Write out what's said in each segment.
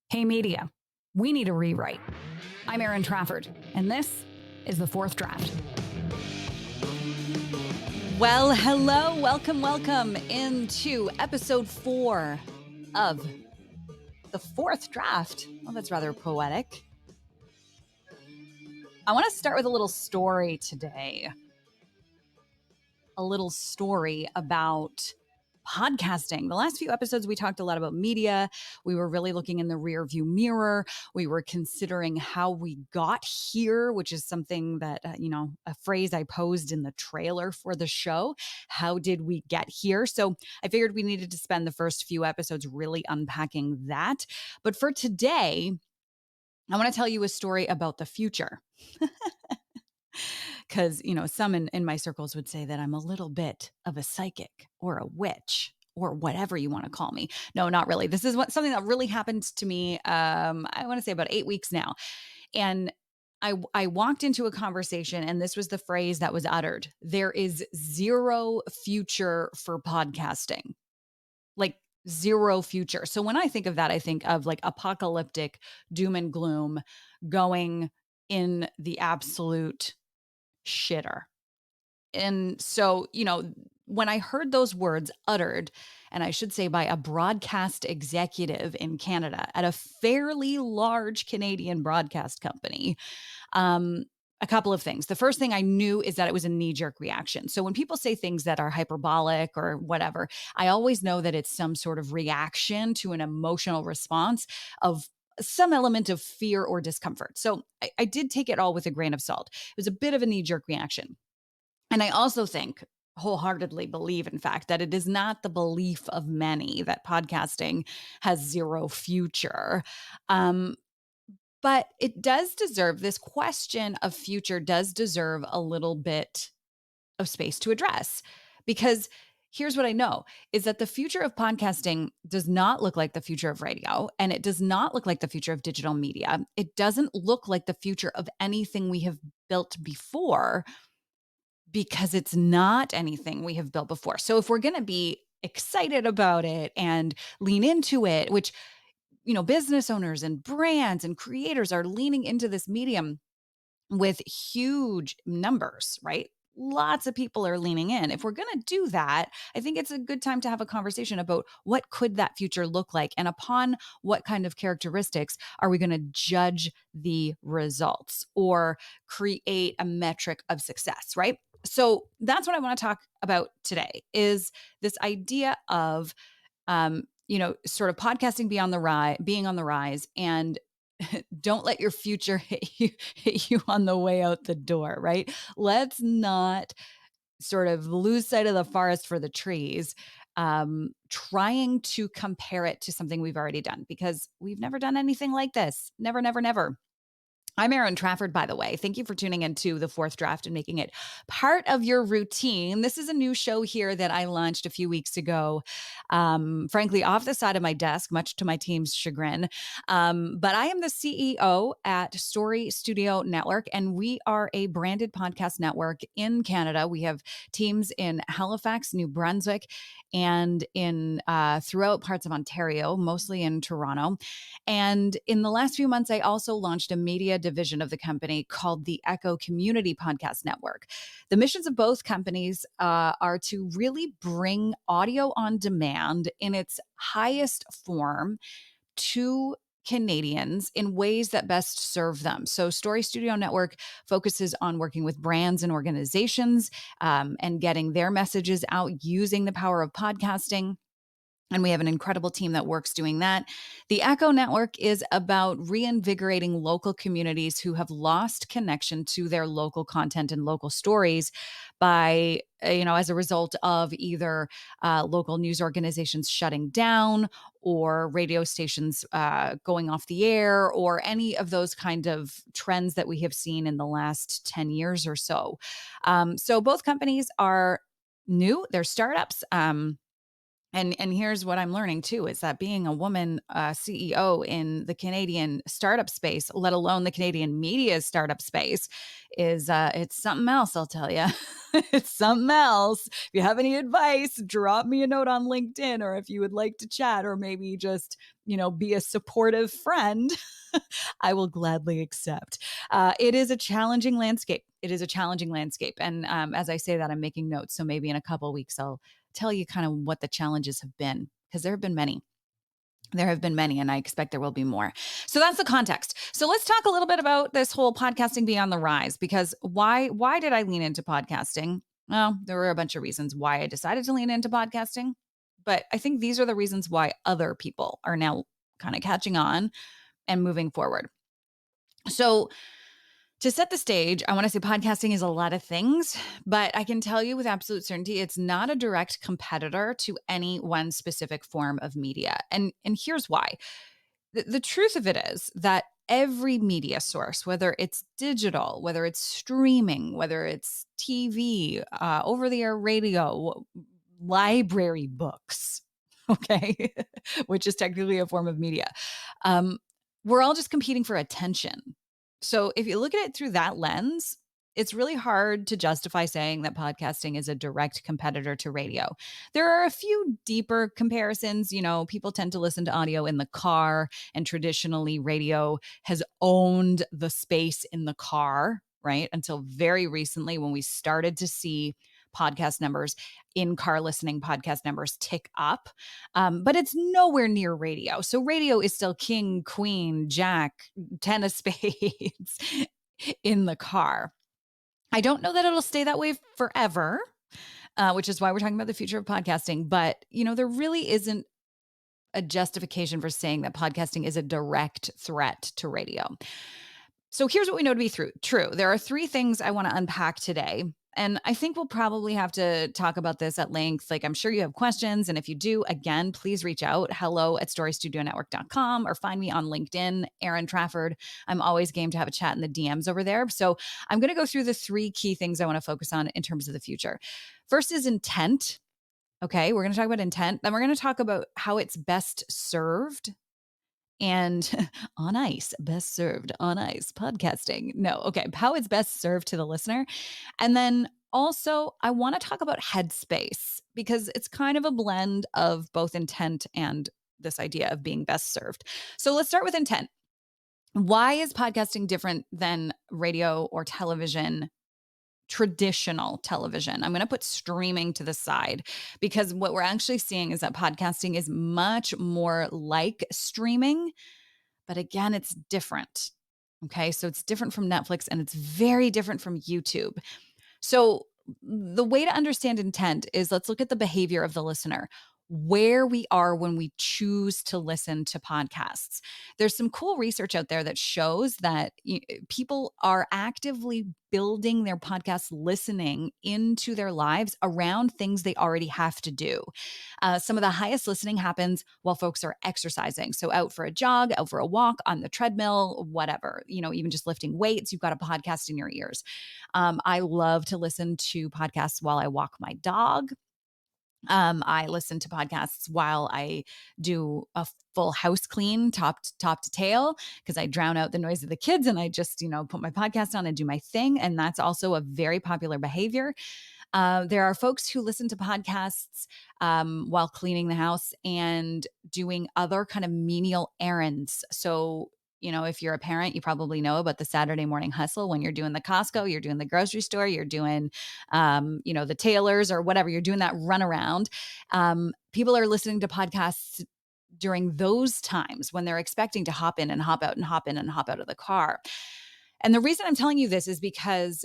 Hey media, we need a rewrite. I'm Erin Trafford, and this is The Fourth Draft. Well, hello, welcome into episode 4 of The Fourth Draft. Well, that's rather poetic. I want to start with a little story today. A little story about podcasting. The last few episodes, we talked a lot about media. We were really looking in the rear view mirror. We were considering how we got here, which is something that, a phrase I posed in the trailer for the show. How did we get here? So I figured we needed to spend the first few episodes really unpacking that. But for today, I want to tell you a story about the future. Because, some in my circles would say that I'm a little bit of a psychic or a witch or whatever you want to call me. No, not really. This is something that really happened to me, I want to say about 8 weeks now. And I walked into a conversation and this was the phrase that was uttered. There is zero future for podcasting. Like zero future. So when I think of that, I think of like apocalyptic doom and gloom going in the absolute shitter. And so, when I heard those words uttered, and I should say by a broadcast executive in Canada at a fairly large Canadian broadcast company, a couple of things. The first thing I knew is that it was a knee-jerk reaction. So when people say things that are hyperbolic or whatever, I always know that it's some sort of reaction to an emotional response of some element of fear or discomfort. So I did take it all with a grain of salt. It was a bit of a knee-jerk reaction. And I also think, wholeheartedly believe, in fact, that it is not the belief of many that podcasting has zero future. But it does deserve, this question of future does deserve a little bit of space to address. Because here's what I know is that the future of podcasting does not look like the future of radio, and it does not look like the future of digital media. It doesn't look like the future of anything we have built before, because it's not anything we have built before. So if we're going to be excited about it and lean into it, which, business owners and brands and creators are leaning into this medium with huge numbers, right? Lots of people are leaning in. If we're going to do that, I think it's a good time to have a conversation about what could that future look like, and upon what kind of characteristics are we going to judge the results or create a metric of success, right? So that's what I want to talk about today, is this idea of, sort of podcasting being on the rise, and don't let your future hit you on the way out the door, right? Let's not sort of lose sight of the forest for the trees, trying to compare it to something we've already done, because we've never done anything like this. Never, never, never. I'm Erin Trafford, by the way. Thank you for tuning into The Fourth Draft and making it part of your routine. This is a new show here that I launched a few weeks ago, frankly, off the side of my desk, much to my team's chagrin. But I am the CEO at Story Studio Network, and we are a branded podcast network in Canada. We have teams in Halifax, New Brunswick, and in throughout parts of Ontario, mostly in Toronto. And in the last few months, I also launched a media division of the company called the Echo Community Podcast Network. The missions of both companies are to really bring audio on demand in its highest form to Canadians in ways that best serve them. So Story Studio Network focuses on working with brands and organizations, and getting their messages out using the power of podcasting. And we have an incredible team that works doing that. The Echo Network is about reinvigorating local communities who have lost connection to their local content and local stories by, as a result of either local news organizations shutting down, or radio stations going off the air, or any of those kind of trends that we have seen in the last 10 years or so. So both companies are new, they're startups. And here's what I'm learning too, is that being a woman CEO in the Canadian startup space, let alone the Canadian media startup space, is it's something else, I'll tell you. It's something else. If you have any advice, drop me a note on LinkedIn, or if you would like to chat, or maybe just be a supportive friend, I will gladly accept. It is a challenging landscape. It is a challenging landscape. And as I say that, I'm making notes. So maybe in a couple of weeks, I'll tell you kind of what the challenges have been, because there have been many. There have been many, and I expect there will be more. So that's the context. So let's talk a little bit about this whole podcasting being on the rise, because why did I lean into podcasting? Well, there were a bunch of reasons why I decided to lean into podcasting, but I think these are the reasons why other people are now kind of catching on and moving forward. So to set the stage, I want to say podcasting is a lot of things, but I can tell you with absolute certainty, it's not a direct competitor to any one specific form of media. And here's why. The truth of it is that every media source, whether it's digital, whether it's streaming, whether it's TV, over the air radio, library books, okay, which is technically a form of media, um, we're all just competing for attention. So if you look at it through that lens, it's really hard to justify saying that podcasting is a direct competitor to radio. There are a few deeper comparisons. People tend to listen to audio in the car, and traditionally radio has owned the space in the car, right? Until very recently, when we started to see podcast numbers, in-car listening podcast numbers tick up. But it's nowhere near radio. So radio is still king, queen, jack, 10 of spades in the car. I don't know that it'll stay that way forever, which is why we're talking about the future of podcasting. But, there really isn't a justification for saying that podcasting is a direct threat to radio. So here's what we know to be true. There are three things I want to unpack today. And I think we'll probably have to talk about this at length. Like, I'm sure you have questions. And if you do, again, please reach out, hello@storystudionetwork.com, or find me on LinkedIn, Erin Trafford. I'm always game to have a chat in the DMs over there. So I'm going to go through the three key things I want to focus on in terms of the future. First is intent. Okay, we're going to talk about intent. Then we're going to talk about how it's best served. And on ice, best served on ice, podcasting. No, okay, how it's best served to the listener. And then also, I want to talk about headspace, because it's kind of a blend of both intent and this idea of being best served. So let's start with intent. Why is podcasting different than radio or television? Traditional television. I'm going to put streaming to the side, because what we're actually seeing is that podcasting is much more like streaming, but again, it's different. Okay. So it's different from Netflix, and it's very different from YouTube. So the way to understand intent is, let's look at the behavior of the listener, where we are when we choose to listen to podcasts. There's some cool research out there that shows that people are actively building their podcast listening into their lives around things they already have to do. Some of the highest listening happens while folks are exercising. So out for a jog, out for a walk, on the treadmill, whatever, even just lifting weights, you've got a podcast in your ears. I love to listen to podcasts while I walk my dog. I listen to podcasts while I do a full house clean, top to tail, because I drown out the noise of the kids, and I just, put my podcast on and do my thing. And that's also a very popular behavior. There are folks who listen to podcasts while cleaning the house and doing other kind of menial errands. So, if you're a parent, you probably know about the Saturday morning hustle, when you're doing the Costco, you're doing the grocery store, you're doing, the tailors or whatever, you're doing that runaround. People are listening to podcasts during those times when they're expecting to hop in and hop out and hop in and hop out of the car. And the reason I'm telling you this is because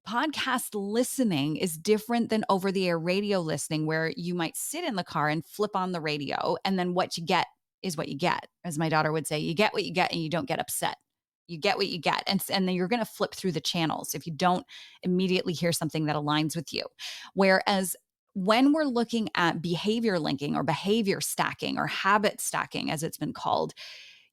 podcast listening is different than over the air radio listening, where you might sit in the car and flip on the radio, and then what you get is what you get. As my daughter would say, you get what you get, and you don't get upset. You get what you get. And then you're going to flip through the channels if you don't immediately hear something that aligns with you. Whereas when we're looking at behavior linking, or behavior stacking, or habit stacking, as it's been called,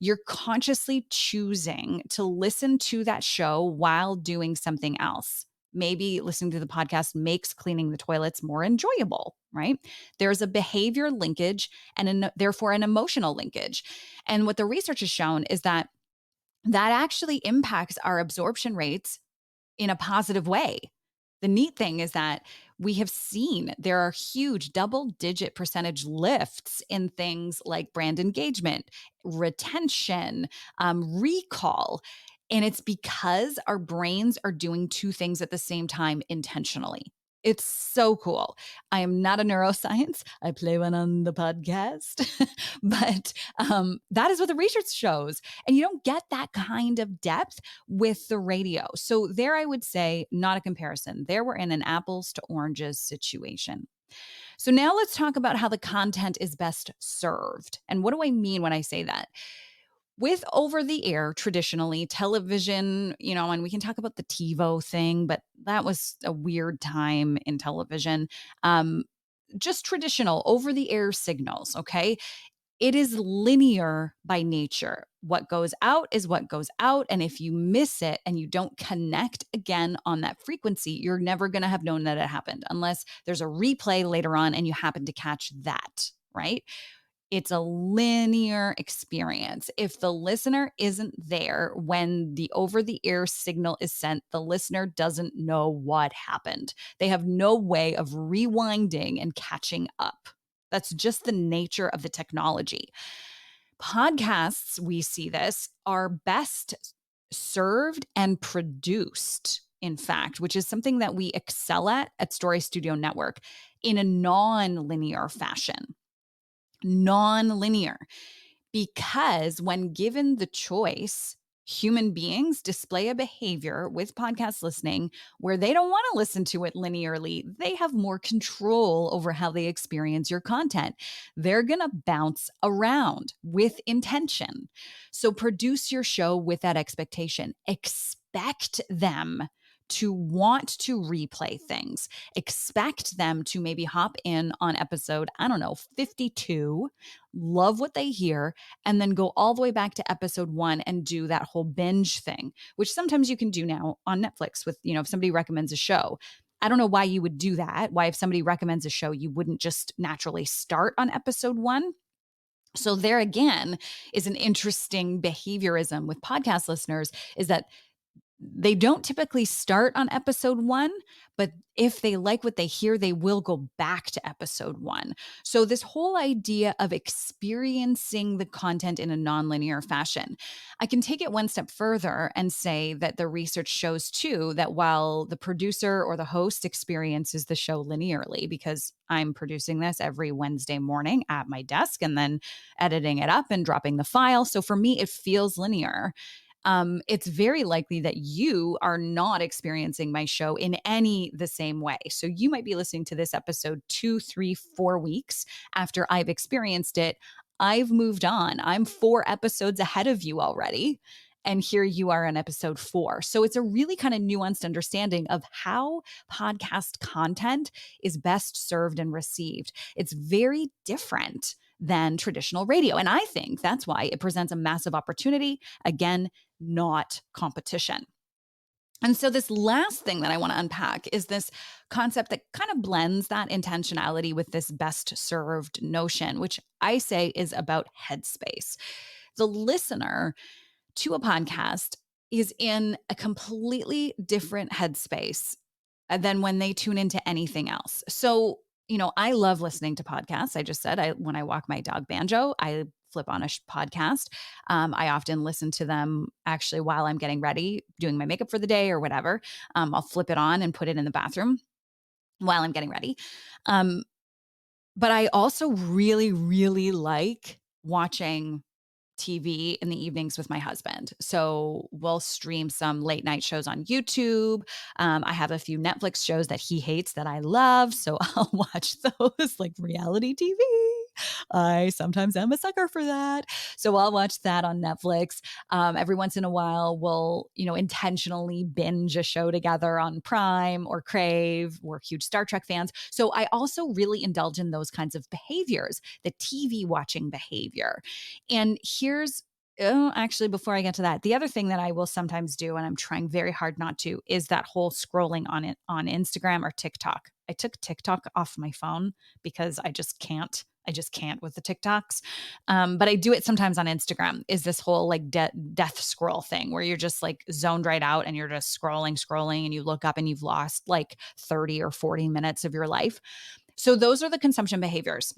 you're consciously choosing to listen to that show while doing something else. Maybe listening to the podcast makes cleaning the toilets more enjoyable, right? There's a behavior linkage, and therefore an emotional linkage. And what the research has shown is that actually impacts our absorption rates in a positive way. The neat thing is that we have seen there are huge double-digit percentage lifts in things like brand engagement, retention, recall. And it's because our brains are doing two things at the same time intentionally. It's so cool. I am not a neuroscience. I play one on the podcast, but that is what the research shows. And you don't get that kind of depth with the radio. So, there I would say, not a comparison. There we're in an apples to oranges situation. So, now let's talk about how the content is best served. And what do I mean when I say that? With over the air, traditionally, television, and we can talk about the TiVo thing, but that was a weird time in television. Um, just traditional over the air signals, okay? It is linear by nature. What goes out is what goes out. And if you miss it and you don't connect again on that frequency, you're never going to have known that it happened unless there's a replay later on and you happen to catch that, right? It's a linear experience. If the listener isn't there when the over the air signal is sent, the listener doesn't know what happened. They have no way of rewinding and catching up. That's just the nature of the technology. Podcasts, we see this, are best served and produced, in fact, which is something that we excel at Story Studio Network in a non-linear fashion. Non-linear, because when given the choice, human beings display a behavior with podcast listening where they don't want to listen to it linearly. They have more control over how they experience your content. They're going to bounce around with intention. So produce your show with that expectation. Expect them to want to replay things. Expect them to maybe hop in on episode, 52, love what they hear, and then go all the way back to episode 1 and do that whole binge thing, which sometimes you can do now on Netflix with, if somebody recommends a show. I don't know why you would do that. Why, if somebody recommends a show, you wouldn't just naturally start on episode 1. So there again is an interesting behaviorism with podcast listeners, is that they don't typically start on episode 1, but if they like what they hear, they will go back to episode 1. So this whole idea of experiencing the content in a nonlinear fashion, I can take it one step further and say that the research shows too that while the producer or the host experiences the show linearly, because I'm producing this every Wednesday morning at my desk and then editing it up and dropping the file. So for me, it feels linear. It's very likely that you are not experiencing my show in any the same way. So you might be listening to this episode 2, 3, 4 weeks after I've experienced it. I've moved on. I'm 4 episodes ahead of you already. And here you are on episode 4. So it's a really kind of nuanced understanding of how podcast content is best served and received. It's very different than traditional radio. And I think that's why it presents a massive opportunity. Again, not competition. And so this last thing that I want to unpack is this concept that kind of blends that intentionality with this best served notion, which I say is about headspace. The listener to a podcast is in a completely different headspace than when they tune into anything else. So, I love listening to podcasts. I just said, when I walk my dog Banjo, I flip on a podcast. I often listen to them actually while I'm getting ready, doing my makeup for the day or whatever. I'll flip it on and put it in the bathroom while I'm getting ready. But I also really, really like watching TV in the evenings with my husband. So we'll stream some late night shows on YouTube. I have a few Netflix shows that he hates that I love. So I'll watch those, like reality TV. I sometimes am a sucker for that. So I'll watch that on Netflix. Every once in a while, we'll, intentionally binge a show together on Prime or Crave. We're huge Star Trek fans. So I also really indulge in those kinds of behaviors, the TV watching behavior. And actually, before I get to that, the other thing that I will sometimes do, and I'm trying very hard not to, is that whole scrolling on Instagram or TikTok. I took TikTok off my phone because I just can't. I just can't with the TikToks. But I do it sometimes on Instagram, is this whole like death scroll thing where you're just like zoned right out and you're just scrolling, and you look up and you've lost like 30 or 40 minutes of your life. So those are the consumption behaviors.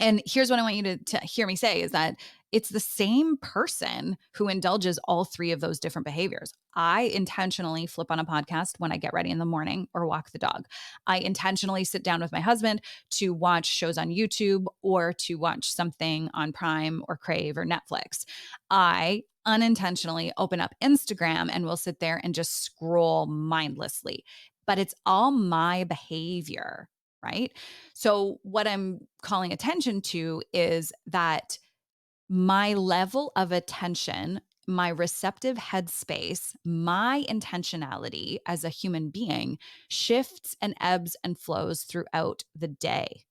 And here's what I want you to hear me say is that it's the same person who indulges all three of those different behaviors. I intentionally flip on a podcast when I get ready in the morning or walk the dog. I intentionally sit down with my husband to watch shows on YouTube or to watch something on Prime or Crave or Netflix. I unintentionally open up Instagram and will sit there and just scroll mindlessly. But it's all my behavior, right? So, what I'm calling attention to is that my level of attention, my receptive headspace, my intentionality as a human being shifts and ebbs and flows throughout the day.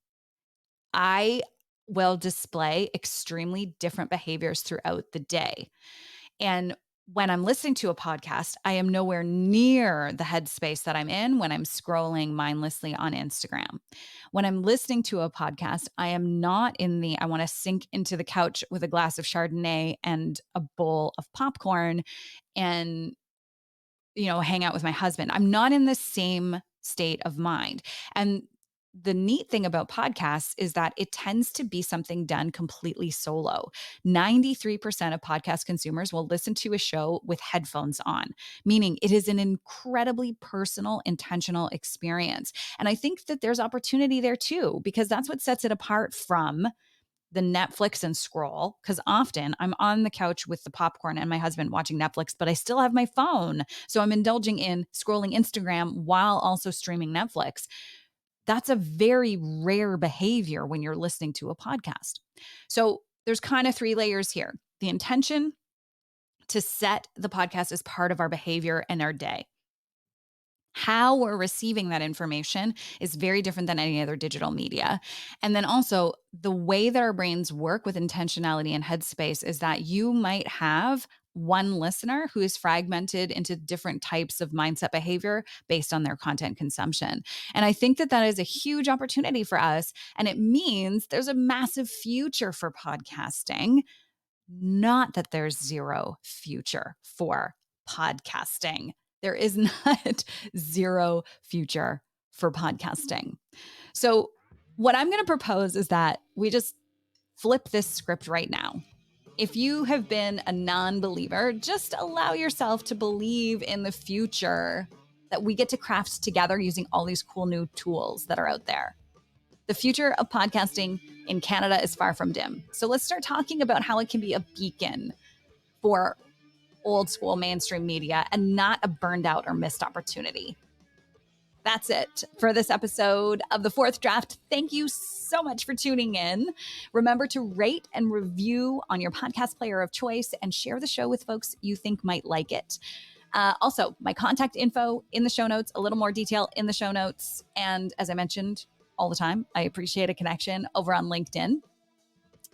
I will display extremely different behaviors throughout the day. And when I'm listening to a podcast, I am nowhere near the headspace that I'm in when I'm scrolling mindlessly on Instagram. When I'm listening to a podcast, I am not in the, I want to sink into the couch with a glass of Chardonnay and a bowl of popcorn and, hang out with my husband. I'm not in the same state of mind. And the neat thing about podcasts is that it tends to be something done completely solo. 93% of podcast consumers will listen to a show with headphones on, meaning it is an incredibly personal, intentional experience. And I think that there's opportunity there too, because that's what sets it apart from the Netflix and scroll. Because often I'm on the couch with the popcorn and my husband watching Netflix, but I still have my phone. So I'm indulging in scrolling Instagram while also streaming Netflix. That's a very rare behavior when you're listening to a podcast. So there's kind of three layers here: the intention to set the podcast as part of our behavior and our day. How we're receiving that information is very different than any other digital media. And then also, the way that our brains work with intentionality and headspace is that you might have one listener who is fragmented into different types of mindset behavior based on their content consumption. And I think that that is a huge opportunity for us. And it means there's a massive future for podcasting, not that there's zero future for podcasting. There is not zero future for podcasting. So, what I'm going to propose is that we just flip this script right now. If you have been a non-believer, just allow yourself to believe in the future that we get to craft together using all these cool new tools that are out there. The future of podcasting in Canada is far from dim. So let's start talking about how it can be a beacon for old school mainstream media and not a burned out or missed opportunity. That's it for this episode of The Fourth Draft. Thank you so much for tuning in. Remember to rate and review on your podcast player of choice and share the show with folks you think might like it. Also, my contact info in the show notes, a little more detail in the show notes. And as I mentioned all the time, I appreciate a connection over on LinkedIn.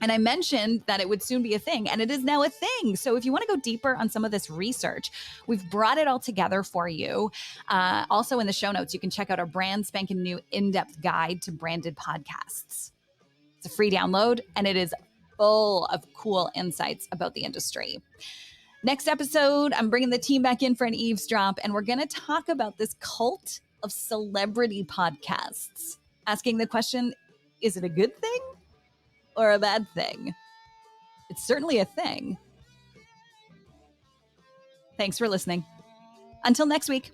And I mentioned that it would soon be a thing, and it is now a thing. So if you want to go deeper on some of this research, we've brought it all together for you. Also in the show notes, you can check out our brand spanking new in-depth guide to branded podcasts. It's a free download, and it is full of cool insights about the industry. Next episode, I'm bringing the team back in for an eavesdrop, and we're going to talk about this cult of celebrity podcasts. Asking the question, is it a good thing or a bad thing? It's certainly a thing. Thanks for listening. Until next week.